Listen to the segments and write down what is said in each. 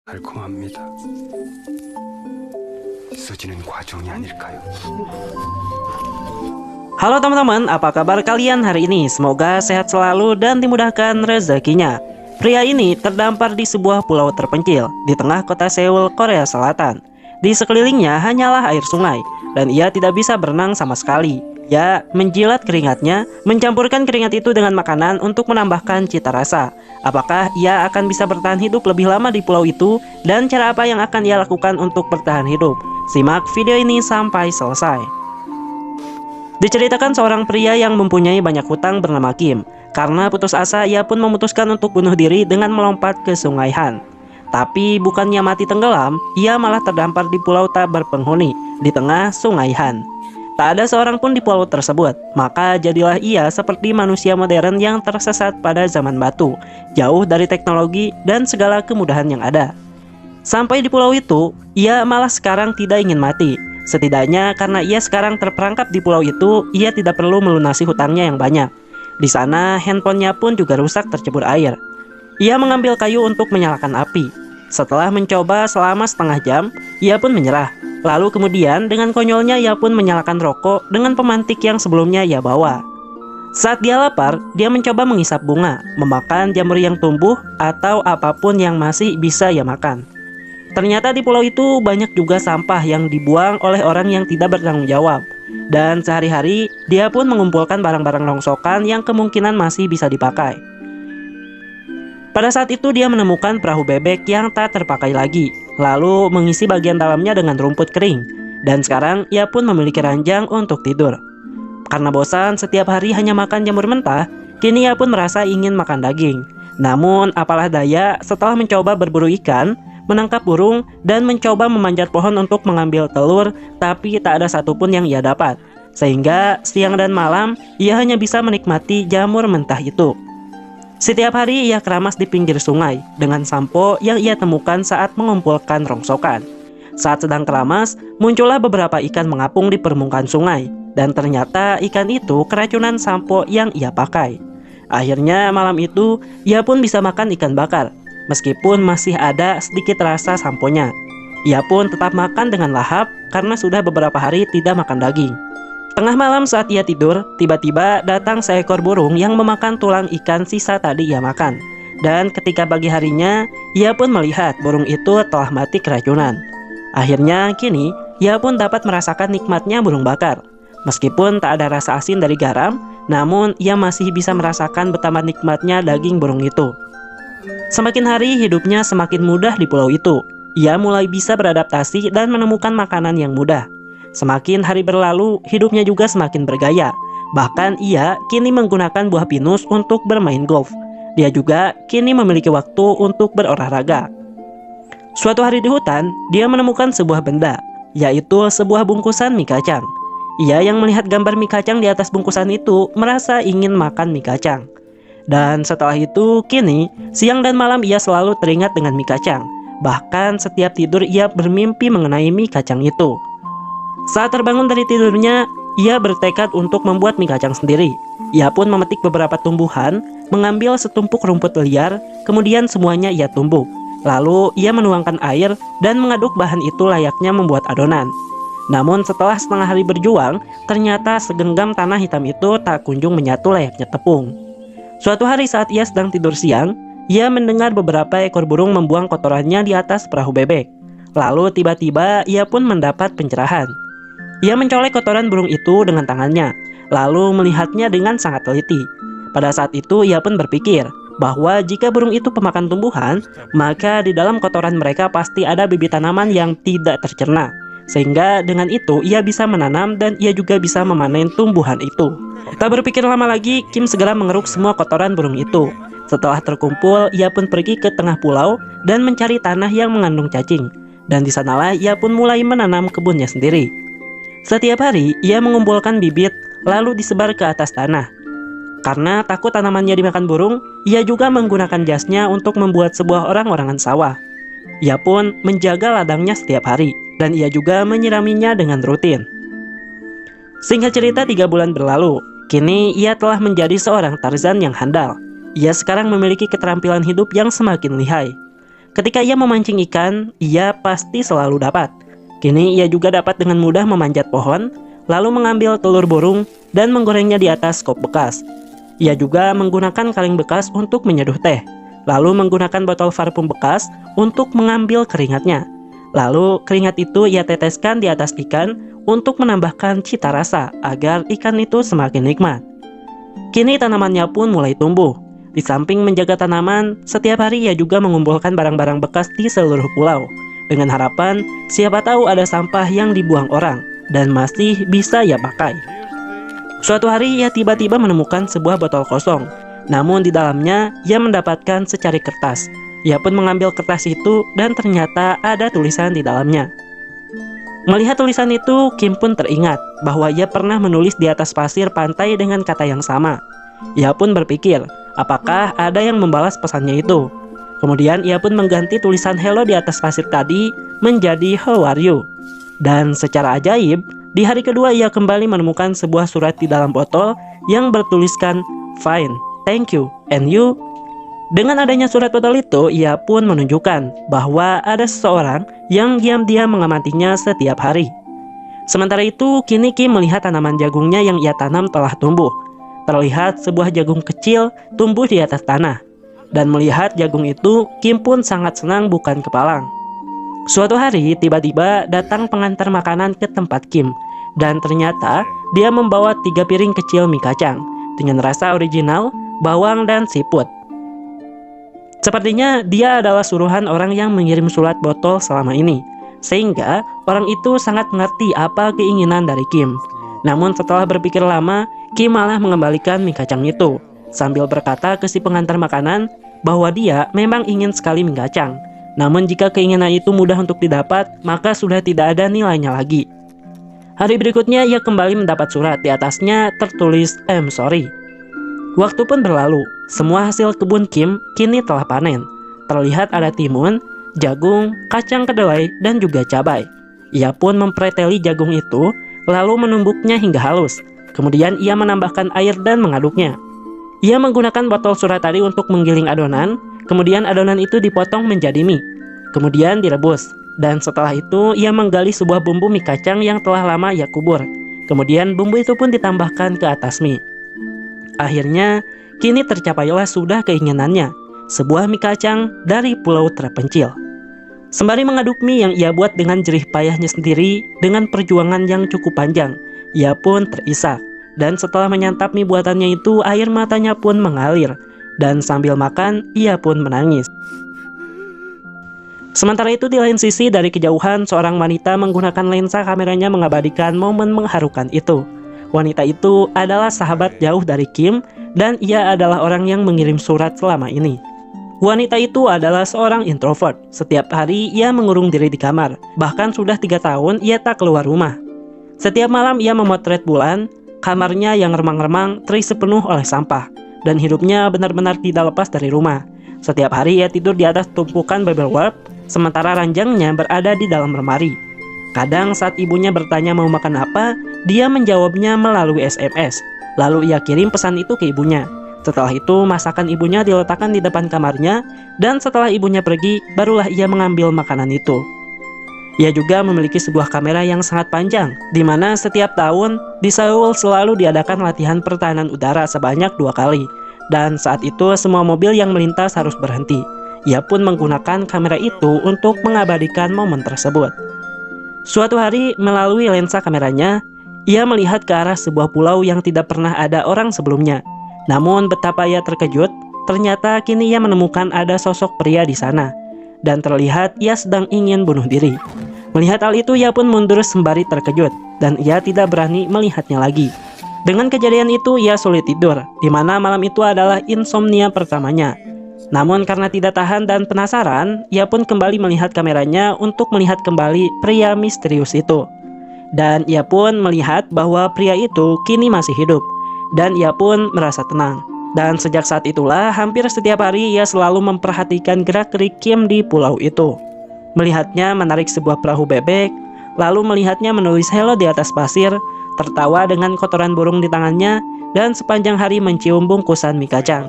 달콤합니다. 있어지는 과정이 아닐까요? Halo teman-teman, apa kabar kalian hari ini? Semoga sehat selalu dan dimudahkan rezekinya. Pria ini terdampar di sebuah pulau terpencil di tengah kota Seoul, Korea Selatan. Di sekelilingnya hanyalah air sungai dan ia tidak bisa berenang sama sekali. Ia menjilat keringatnya, mencampurkan keringat itu dengan makanan untuk menambahkan cita rasa. Apakah ia akan bisa bertahan hidup lebih lama di pulau itu dan cara apa yang akan ia lakukan untuk bertahan hidup? Simak video ini sampai selesai. Diceritakan seorang pria yang mempunyai banyak hutang bernama Kim. Karena putus asa, ia pun memutuskan untuk bunuh diri dengan melompat ke Sungai Han. Tapi bukannya mati tenggelam, ia malah terdampar di pulau tak berpenghuni di tengah Sungai Han. Tak ada seorang pun di pulau tersebut, maka jadilah ia seperti manusia modern yang tersesat pada zaman batu, jauh dari teknologi dan segala kemudahan yang ada. Sampai di pulau itu, ia malah sekarang tidak ingin mati. Setidaknya karena ia sekarang terperangkap di pulau itu, ia tidak perlu melunasi hutangnya yang banyak. Di sana, handphonenya pun juga rusak tercebur air. Ia mengambil kayu untuk menyalakan api. Setelah mencoba selama setengah jam, ia pun menyerah. Lalu kemudian dengan konyolnya ia pun menyalakan rokok dengan pemantik yang sebelumnya ia bawa. Saat dia lapar, dia mencoba menghisap bunga, memakan jamur yang tumbuh, atau apapun yang masih bisa ia makan. Ternyata di pulau itu banyak juga sampah yang dibuang oleh orang yang tidak bertanggung jawab. Dan sehari-hari dia pun mengumpulkan barang-barang rongsokan yang kemungkinan masih bisa dipakai. Pada saat itu dia menemukan perahu bebek yang tak terpakai lagi, lalu mengisi bagian dalamnya dengan rumput kering. Dan sekarang ia pun memiliki ranjang untuk tidur. Karena bosan setiap hari hanya makan jamur mentah, kini ia pun merasa ingin makan daging. Namun apalah daya, setelah mencoba berburu ikan, menangkap burung, dan mencoba memanjat pohon untuk mengambil telur, tapi tak ada satupun yang ia dapat. Sehingga siang dan malam ia hanya bisa menikmati jamur mentah itu. Setiap hari ia keramas di pinggir sungai dengan sampo yang ia temukan saat mengumpulkan rongsokan. Saat sedang keramas, muncullah beberapa ikan mengapung di permukaan sungai, dan ternyata ikan itu keracunan sampo yang ia pakai. Akhirnya malam itu ia pun bisa makan ikan bakar, meskipun masih ada sedikit rasa samponya. Ia pun tetap makan dengan lahap karena sudah beberapa hari tidak makan daging. Tengah malam saat ia tidur, tiba-tiba datang seekor burung yang memakan tulang ikan sisa tadi ia makan. Dan ketika pagi harinya, ia pun melihat burung itu telah mati keracunan. Akhirnya kini, ia pun dapat merasakan nikmatnya burung bakar. Meskipun tak ada rasa asin dari garam, namun ia masih bisa merasakan betapa nikmatnya daging burung itu. Semakin hari hidupnya semakin mudah di pulau itu. Ia mulai bisa beradaptasi dan menemukan makanan yang mudah. Semakin hari berlalu, hidupnya juga semakin bergaya. Bahkan ia kini menggunakan buah pinus untuk bermain golf. Dia juga kini memiliki waktu untuk berolahraga. Suatu hari di hutan, dia menemukan sebuah benda, yaitu sebuah bungkusan mie kacang. Ia yang melihat gambar mie kacang di atas bungkusan itu merasa ingin makan mie kacang. Dan setelah itu, kini siang dan malam ia selalu teringat dengan mie kacang. Bahkan setiap tidur ia bermimpi mengenai mie kacang itu. Saat terbangun dari tidurnya, ia bertekad untuk membuat mie kacang sendiri. Ia pun memetik beberapa tumbuhan, mengambil setumpuk rumput liar, kemudian semuanya ia tumbuk. Lalu ia menuangkan air dan mengaduk bahan itu layaknya membuat adonan. Namun setelah setengah hari berjuang, ternyata segenggam tanah hitam itu tak kunjung menyatu layaknya tepung. Suatu hari saat ia sedang tidur siang, ia mendengar beberapa ekor burung membuang kotorannya di atas perahu bebek. Lalu tiba-tiba ia pun mendapat pencerahan. Ia mencolek kotoran burung itu dengan tangannya, lalu melihatnya dengan sangat teliti. Pada saat itu ia pun berpikir bahwa jika burung itu pemakan tumbuhan, maka di dalam kotoran mereka pasti ada bibit tanaman yang tidak tercerna. Sehingga dengan itu ia bisa menanam dan ia juga bisa memanen tumbuhan itu. Tak berpikir lama lagi, Kim segera mengeruk semua kotoran burung itu. Setelah terkumpul, ia pun pergi ke tengah pulau dan mencari tanah yang mengandung cacing. Dan di sanalah ia pun mulai menanam kebunnya sendiri. Setiap hari ia mengumpulkan bibit lalu disebar ke atas tanah. Karena takut tanamannya dimakan burung, ia juga menggunakan jasnya untuk membuat sebuah orang-orangan sawah. Ia pun menjaga ladangnya setiap hari dan ia juga menyiraminya dengan rutin. Singkat cerita 3 bulan berlalu, kini ia telah menjadi seorang Tarzan yang handal. Ia sekarang memiliki keterampilan hidup yang semakin lihai. Ketika ia memancing ikan, ia pasti selalu dapat. Kini ia juga dapat dengan mudah memanjat pohon, lalu mengambil telur burung dan menggorengnya di atas kop bekas. Ia juga menggunakan kaleng bekas untuk menyeduh teh, lalu menggunakan botol parfum bekas untuk mengambil keringatnya. Lalu keringat itu ia teteskan di atas ikan untuk menambahkan cita rasa agar ikan itu semakin nikmat. Kini tanamannya pun mulai tumbuh. Di samping menjaga tanaman, setiap hari ia juga mengumpulkan barang-barang bekas di seluruh pulau, dengan harapan siapa tahu ada sampah yang dibuang orang dan masih bisa ia pakai. Suatu hari ia tiba-tiba menemukan sebuah botol kosong, namun di dalamnya ia mendapatkan secari kertas. Ia pun mengambil kertas itu dan ternyata ada tulisan di dalamnya. Melihat tulisan itu, Kim pun teringat bahwa ia pernah menulis di atas pasir pantai dengan kata yang sama. Ia pun berpikir, apakah ada yang membalas pesannya itu? Kemudian ia pun mengganti tulisan hello di atas pasir tadi menjadi how are you? Dan secara ajaib, di hari kedua ia kembali menemukan sebuah surat di dalam botol yang bertuliskan fine, thank you, and you? Dengan adanya surat botol itu, ia pun menunjukkan bahwa ada seseorang yang diam-diam mengamatinya setiap hari. Sementara itu, kini Kim melihat tanaman jagungnya yang ia tanam telah tumbuh. Terlihat sebuah jagung kecil tumbuh di atas tanah. Dan melihat jagung itu, Kim pun sangat senang bukan kepalang. Suatu hari, tiba-tiba datang pengantar makanan ke tempat Kim. Dan ternyata, dia membawa 3 piring kecil mie kacang dengan rasa original, bawang, dan siput. Sepertinya dia adalah suruhan orang yang mengirim surat botol selama ini, sehingga orang itu sangat mengerti apa keinginan dari Kim. Namun setelah berpikir lama, Kim malah mengembalikan mie kacang itu, sambil berkata ke si pengantar makanan bahwa dia memang ingin sekali mie kacang. Namun jika keinginan itu mudah untuk didapat, maka sudah tidak ada nilainya lagi. Hari berikutnya ia kembali mendapat surat, di atasnya tertulis I'm sorry. Waktu pun berlalu, semua hasil kebun Kim kini telah panen. Terlihat ada timun, jagung, kacang kedelai, dan juga cabai. Ia pun mempreteli jagung itu, lalu menumbuknya hingga halus. Kemudian ia menambahkan air dan mengaduknya. Ia menggunakan botol surat tadi untuk menggiling adonan, kemudian adonan itu dipotong menjadi mie. Kemudian direbus, dan setelah itu ia menggali sebuah bumbu mie kacang yang telah lama ia kubur. Kemudian bumbu itu pun ditambahkan ke atas mie. Akhirnya, kini tercapailah sudah keinginannya, sebuah mie kacang dari pulau terpencil. Sembari mengaduk mie yang ia buat dengan jerih payahnya sendiri, dengan perjuangan yang cukup panjang, ia pun terisak. Dan setelah menyantap mie buatannya itu, air matanya pun mengalir. Dan sambil makan, ia pun menangis. Sementara itu di lain sisi, dari kejauhan, seorang wanita menggunakan lensa kameranya mengabadikan momen mengharukan itu. Wanita itu adalah sahabat jauh dari Kim, dan ia adalah orang yang mengirim surat selama ini. Wanita itu adalah seorang introvert. Setiap hari ia mengurung diri di kamar. Bahkan sudah 3 tahun ia tak keluar rumah. Setiap malam ia memotret bulan. Kamarnya yang remang-remang terisi penuh oleh sampah. Dan hidupnya benar-benar tidak lepas dari rumah. Setiap hari ia tidur di atas tumpukan paperwork, sementara ranjangnya berada di dalam lemari. Kadang saat ibunya bertanya mau makan apa, dia menjawabnya melalui SMS. Lalu ia kirim pesan itu ke ibunya. Setelah itu masakan ibunya diletakkan di depan kamarnya, dan setelah ibunya pergi, barulah ia mengambil makanan itu. Ia juga memiliki sebuah kamera yang sangat panjang, di mana setiap tahun di Seoul selalu diadakan latihan pertahanan udara sebanyak 2 kali. Dan saat itu semua mobil yang melintas harus berhenti. Ia pun menggunakan kamera itu untuk mengabadikan momen tersebut. Suatu hari melalui lensa kameranya, ia melihat ke arah sebuah pulau yang tidak pernah ada orang sebelumnya. Namun betapa ia terkejut, ternyata kini ia menemukan ada sosok pria di sana. Dan terlihat ia sedang ingin bunuh diri. Melihat hal itu ia pun mundur sembari terkejut, dan ia tidak berani melihatnya lagi. Dengan kejadian itu ia sulit tidur, di mana malam itu adalah insomnia pertamanya. Namun karena tidak tahan dan penasaran, ia pun kembali melihat kameranya untuk melihat kembali pria misterius itu. Dan ia pun melihat bahwa pria itu kini masih hidup. Dan ia pun merasa tenang. Dan sejak saat itulah hampir setiap hari ia selalu memperhatikan gerak-gerik Kim di pulau itu. Melihatnya menarik sebuah perahu bebek, lalu melihatnya menulis hello di atas pasir, tertawa dengan kotoran burung di tangannya, dan sepanjang hari mencium bungkusan mie kacang.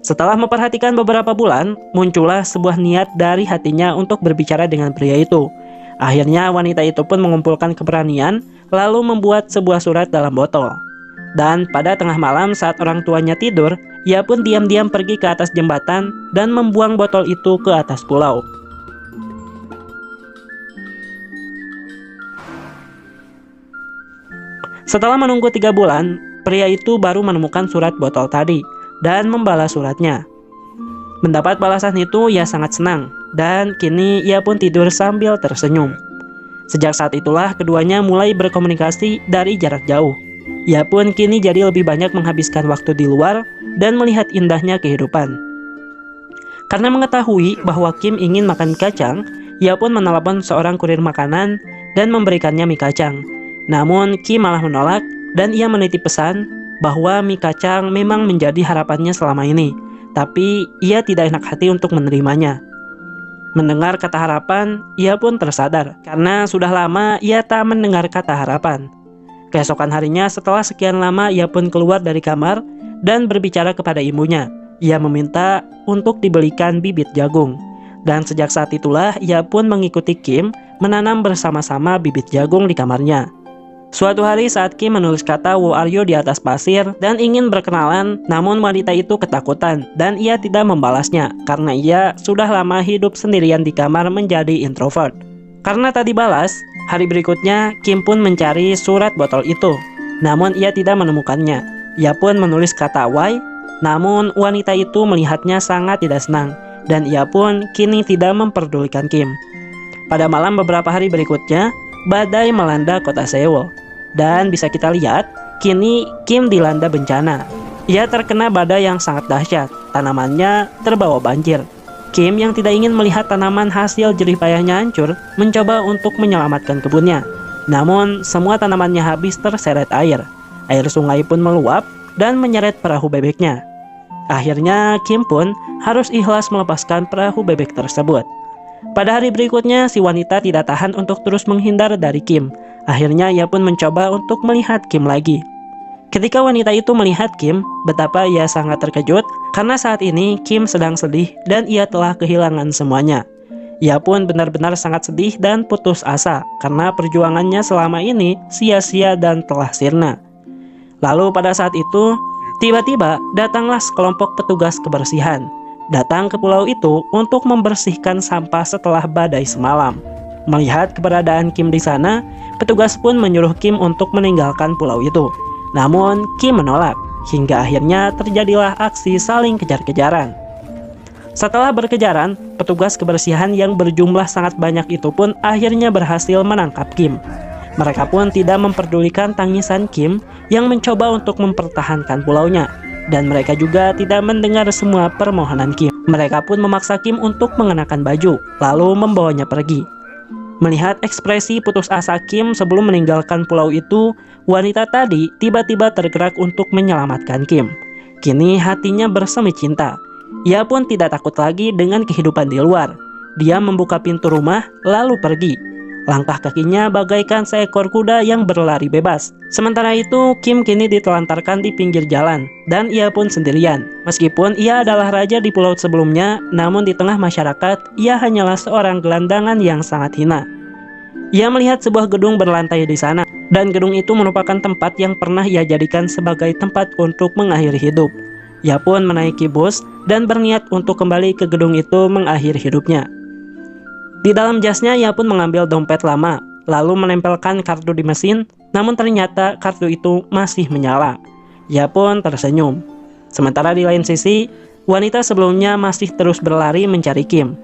Setelah memperhatikan beberapa bulan, muncullah sebuah niat dari hatinya untuk berbicara dengan pria itu. Akhirnya wanita itu pun mengumpulkan keberanian, lalu membuat sebuah surat dalam botol. Dan pada tengah malam saat orang tuanya tidur, ia pun diam-diam pergi ke atas jembatan dan membuang botol itu ke atas pulau. Setelah menunggu 3 bulan, pria itu baru menemukan surat botol tadi dan membalas suratnya. Mendapat balasan itu, ia sangat senang, dan kini ia pun tidur sambil tersenyum. Sejak saat itulah keduanya mulai berkomunikasi dari jarak jauh. Ia pun kini jadi lebih banyak menghabiskan waktu di luar dan melihat indahnya kehidupan. Karena mengetahui bahwa Kim ingin makan kacang, ia pun menelepon seorang kurir makanan dan memberikannya mie kacang. Namun Kim malah menolak dan ia menitip pesan bahwa mie kacang memang menjadi harapannya selama ini. Tapi ia tidak enak hati untuk menerimanya. Mendengar kata harapan, ia pun tersadar karena sudah lama ia tak mendengar kata harapan. Keesokan harinya setelah sekian lama ia pun keluar dari kamar dan berbicara kepada ibunya. Ia meminta untuk dibelikan bibit jagung. Dan sejak saat itulah ia pun mengikuti Kim menanam bersama-sama bibit jagung di kamarnya. Suatu hari saat Kim menulis kata "Who are you" di atas pasir dan ingin berkenalan, namun wanita itu ketakutan dan ia tidak membalasnya karena ia sudah lama hidup sendirian di kamar menjadi introvert. Karena tak dibalas, hari berikutnya Kim pun mencari surat botol itu, namun ia tidak menemukannya. Ia pun menulis kata "why", namun wanita itu melihatnya sangat tidak senang dan ia pun kini tidak memperdulikan Kim. Pada malam beberapa hari berikutnya, badai melanda kota Seoul. Dan bisa kita lihat, kini Kim dilanda bencana. Ia terkena badai yang sangat dahsyat, tanamannya terbawa banjir. Kim yang tidak ingin melihat tanaman hasil jerih payahnya hancur, mencoba untuk menyelamatkan kebunnya. Namun, semua tanamannya habis terseret air. Air sungai pun meluap dan menyeret perahu bebeknya. Akhirnya, Kim pun harus ikhlas melepaskan perahu bebek tersebut. Pada hari berikutnya, si wanita tidak tahan untuk terus menghindar dari Kim. Akhirnya ia pun mencoba untuk melihat Kim lagi. Ketika wanita itu melihat Kim, betapa ia sangat terkejut karena saat ini Kim sedang sedih dan ia telah kehilangan semuanya. Ia pun benar-benar sangat sedih dan putus asa karena perjuangannya selama ini sia-sia dan telah sirna. Lalu pada saat itu, tiba-tiba datanglah sekelompok petugas kebersihan. Datang ke pulau itu untuk membersihkan sampah setelah badai semalam. Melihat keberadaan Kim di sana, petugas pun menyuruh Kim untuk meninggalkan pulau itu. Namun Kim menolak, hingga akhirnya terjadilah aksi saling kejar-kejaran. Setelah berkejaran, petugas kebersihan yang berjumlah sangat banyak itu pun akhirnya berhasil menangkap Kim. Mereka pun tidak memperdulikan tangisan Kim yang mencoba untuk mempertahankan pulaunya. Dan mereka juga tidak mendengar semua permohonan Kim. Mereka pun memaksa Kim untuk mengenakan baju, lalu membawanya pergi. Melihat ekspresi putus asa Kim sebelum meninggalkan pulau itu, wanita tadi tiba-tiba tergerak untuk menyelamatkan Kim. Kini hatinya bersemi cinta. Ia pun tidak takut lagi dengan kehidupan di luar. Dia membuka pintu rumah lalu pergi. Langkah kakinya bagaikan seekor kuda yang berlari bebas. Sementara itu, Kim kini ditelantarkan di pinggir jalan dan ia pun sendirian. Meskipun ia adalah raja di pulau sebelumnya, namun di tengah masyarakat, ia hanyalah seorang gelandangan yang sangat hina. Ia melihat sebuah gedung berlantai di sana, dan gedung itu merupakan tempat yang pernah ia jadikan sebagai tempat untuk mengakhiri hidup. Ia pun menaiki bus dan berniat untuk kembali ke gedung itu mengakhiri hidupnya. Di dalam jasnya ia pun mengambil dompet lama, lalu menempelkan kartu di mesin, namun ternyata kartu itu masih menyala. Ia pun tersenyum. Sementara di lain sisi, wanita sebelumnya masih terus berlari mencari Kim.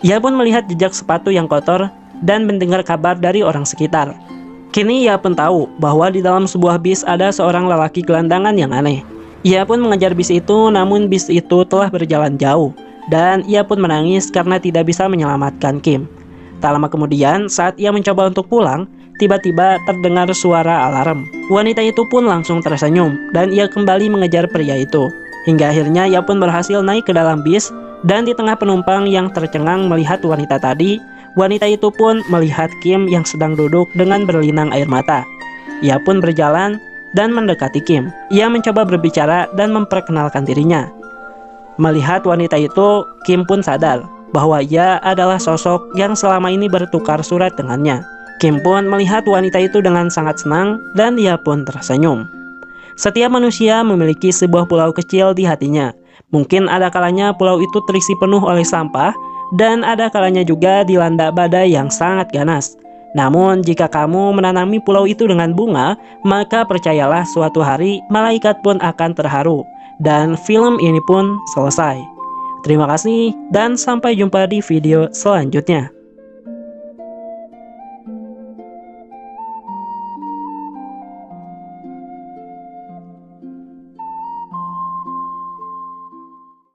Ia pun melihat jejak sepatu yang kotor dan mendengar kabar dari orang sekitar. Kini ia pun tahu bahwa di dalam sebuah bis ada seorang lelaki gelandangan yang aneh. Ia pun mengejar bis itu, namun bis itu telah berjalan jauh, dan ia pun menangis karena tidak bisa menyelamatkan Kim. Tak lama kemudian, saat ia mencoba untuk pulang, tiba-tiba terdengar suara alarm. Wanita itu pun langsung tersenyum, dan ia kembali mengejar pria itu. Hingga akhirnya ia pun berhasil naik ke dalam bis, dan di tengah penumpang yang tercengang melihat wanita tadi, wanita itu pun melihat Kim yang sedang duduk dengan berlinang air mata. Ia pun berjalan dan mendekati Kim. Ia mencoba berbicara dan memperkenalkan dirinya. Melihat wanita itu, Kim pun sadar bahwa ia adalah sosok yang selama ini bertukar surat dengannya. Kim pun melihat wanita itu dengan sangat senang dan ia pun tersenyum. Setiap manusia memiliki sebuah pulau kecil di hatinya. Mungkin ada kalanya pulau itu terisi penuh oleh sampah dan ada kalanya juga dilanda badai yang sangat ganas. Namun jika kamu menanami pulau itu dengan bunga, maka percayalah suatu hari malaikat pun akan terharu. Dan film ini pun selesai. Terima kasih dan sampai jumpa di video selanjutnya.